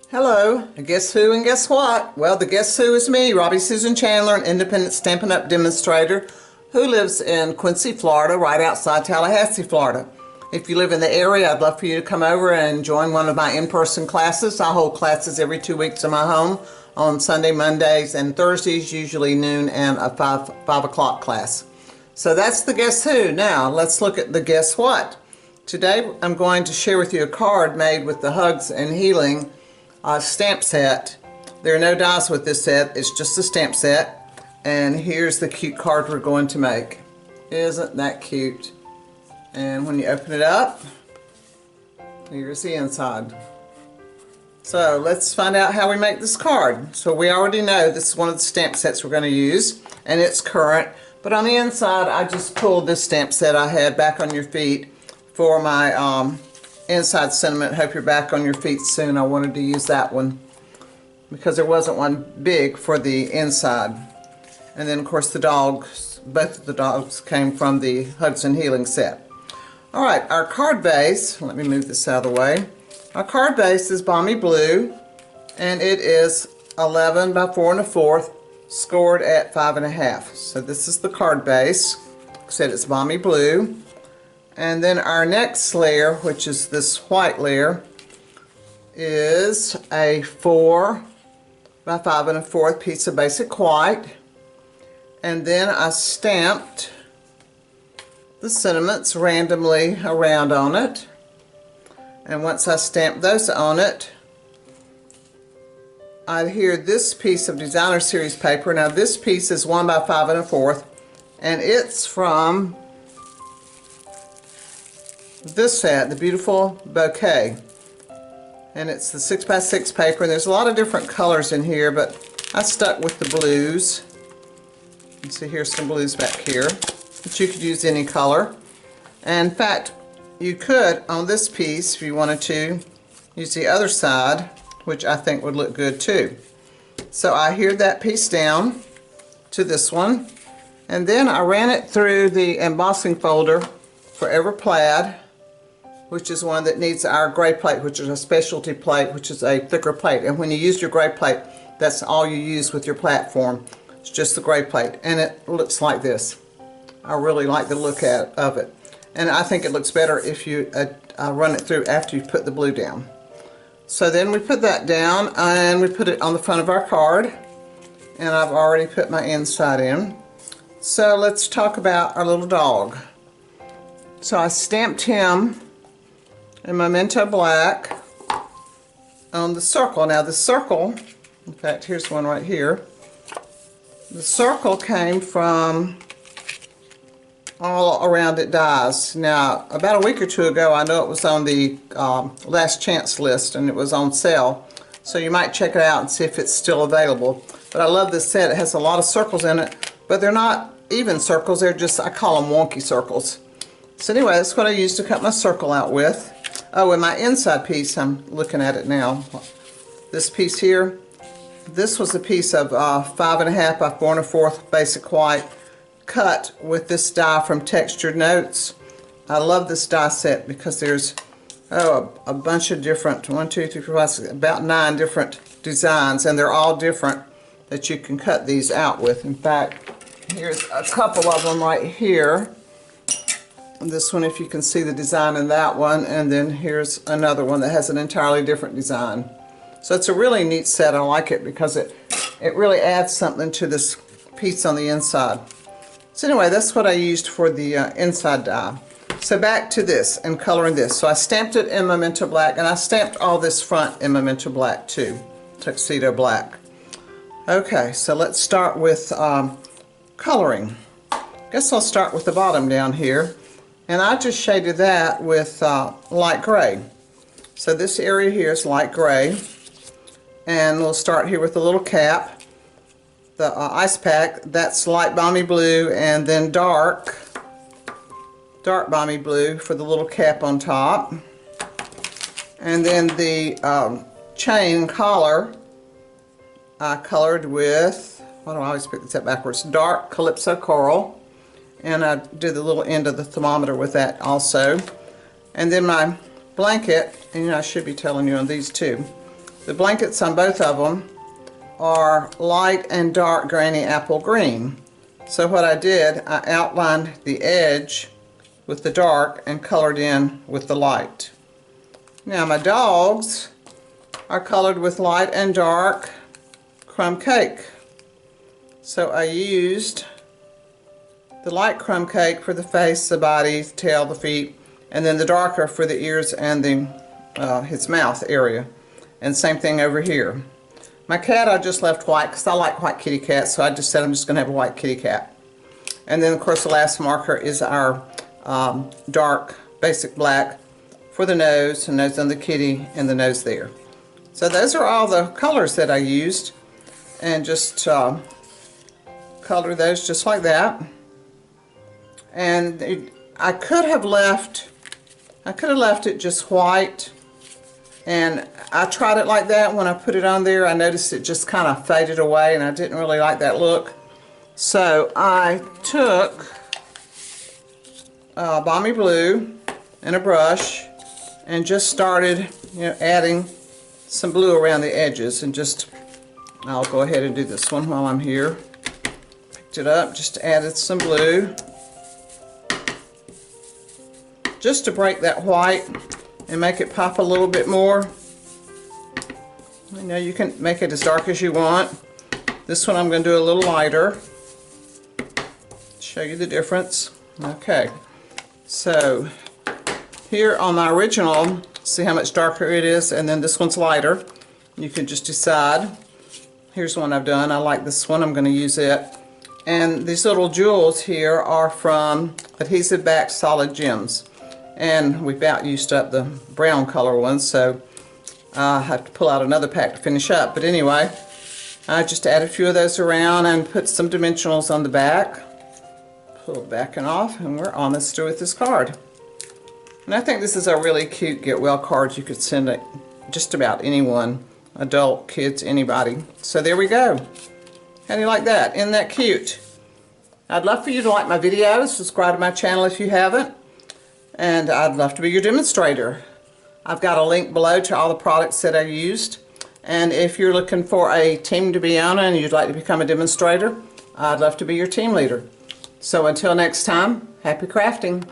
Hello, and guess who and guess what? Well, the guess who is me, Robbie Susan Chandler, an independent Stampin' Up! Demonstrator who lives in Quincy, Florida, right outside Tallahassee, Florida. If you live in the area, I'd love for you to come over and join one of my in-person classes. I hold classes every 2 weeks in my home on Sunday, Mondays, and Thursdays, usually noon and a 5 o'clock class. So that's the guess who. Now, let's look at the guess what. Today, I'm going to share with you a card made with the Hugs and Healing stamp set. There are no dies with this set, it's just a stamp set. And here's the cute card we're going to make. Isn't that cute? And when you open it up, here's the inside. So let's find out how we make this card. So we already know this is one of the stamp sets we're going to use, and it's current. But on the inside, I just pulled this stamp set I had, Back on Your Feet, for my inside sentiment, hope you're back on your feet soon. I wanted to use that one because there wasn't one big for the inside. And then of course the dogs, both of the dogs came from the Hugs and Healing set. Alright, our card base, let me move this out of the way. Our card base is Balmy Blue, and it is 11 by 4 1/4, scored at 5 1/2. So this is the card base. Like I said, it's Balmy Blue. And then our next layer, which is this white layer, is a 4 by 5 1/4 piece of basic white. And then I stamped the sentiments randomly around on it. And once I stamped those on it, I adhere this piece of Designer Series paper. Now this piece is 1 by 5 1/4, and it's from this set, the Beautiful Bouquet, and it's the 6 by 6 paper, and there's a lot of different colors in here, but I stuck with the blues. You see here's some blues back here, but you could use any color. And in fact, you could on this piece, if you wanted to, use the other side, which I think would look good too. So I adhered that piece down to this one, and then I ran it through the embossing folder Forever Plaid, which is one that needs our gray plate, which is a specialty plate, which is a thicker plate. And when you use your gray plate, that's all you use with your platform. It's just the gray plate, and it looks like this. I really like the look of it. And I think it looks better if you run it through after you put the blue down. So then we put that down, and we put it on the front of our card. And I've already put my inside in. So let's talk about our little dog. So I stamped him in Memento Black on the circle. Now the circle, in fact here's one right here, the circle came from All Around It Dies. Now about a week or two ago I know it was on the last chance list and it was on sale, so you might check it out and see if it's still available. But I love this set. It has a lot of circles in it, but they're not even circles, they're just, I call them wonky circles. So anyway, that's what I used to cut my circle out with. Oh, and my inside piece, I'm looking at it now. This piece here, this was a piece of 5 1/2 by 4 1/4 basic white, cut with this die from Textured Notes. I love this die set because there's a bunch of different, 1, 2, 3, 4, 5, 6, about 9 different designs, and they're all different that you can cut these out with. In fact, here's a couple of them right here. This one, if you can see the design in that one, and then here's another one that has an entirely different design. So it's a really neat set. I like it because it really adds something to this piece on the inside. So anyway, that's what I used for the inside die. So back to this and coloring this. So I stamped it in Memento Black, and I stamped all this front in Memento Black too, Tuxedo Black. Okay, so let's start with coloring. I guess I'll start with the bottom down here. And I just shaded that with light gray. So this area here is light gray. And we'll start here with the little cap. The ice pack, that's light balmy blue, and then dark balmy blue for the little cap on top. And then the chain collar, I colored with, why do I always pick this up backwards, dark Calypso Coral. And I did the little end of the thermometer with that also. And then my blanket, and I should be telling you on these too, The blankets on both of them are light and dark granny apple green. So what I did, I outlined the edge with the dark and colored in with the light. Now my dogs are colored with light and dark crumb cake. So I used the light crumb cake for the face, the body, the tail, the feet, and then the darker for the ears and the his mouth area. And same thing over here. My cat I just left white because I like white kitty cats, so I just said I'm just going to have a white kitty cat. And then of course the last marker is our dark basic black for the nose on the kitty and the nose there. So those are all the colors that I used, and just color those just like that. And I could have left it just white, and I tried it like that. When I put it on there, I noticed it just kind of faded away, and I didn't really like that look. So I took balmy blue and a brush and just started, adding some blue around the edges, and just, I'll go ahead and do this one while I'm here. Picked it up, just added some blue, just to break that white and make it pop a little bit more. You can make it as dark as you want. This one I'm going to do a little lighter. Show you the difference. Okay, so here on my original, see how much darker it is, and then this one's lighter. You can just decide. Here's one I've done. I like this one. I'm going to use it. And these little jewels here are from Adhesive Back Solid Gems. And we've about used up the brown color ones, so I have to pull out another pack to finish up. But anyway, I just add a few of those around and put some dimensionals on the back. Pull the backing off, and we're almost through with this card. And I think this is a really cute get well card. You could send it just about anyone, adult, kids, anybody. So there we go. How do you like that? Isn't that cute? I'd love for you to like my videos, subscribe to my channel if you haven't, and I'd love to be your demonstrator. I've got a link below to all the products that I used, and if you're looking for a team to be on and you'd like to become a demonstrator, I'd love to be your team leader. So until next time, happy crafting.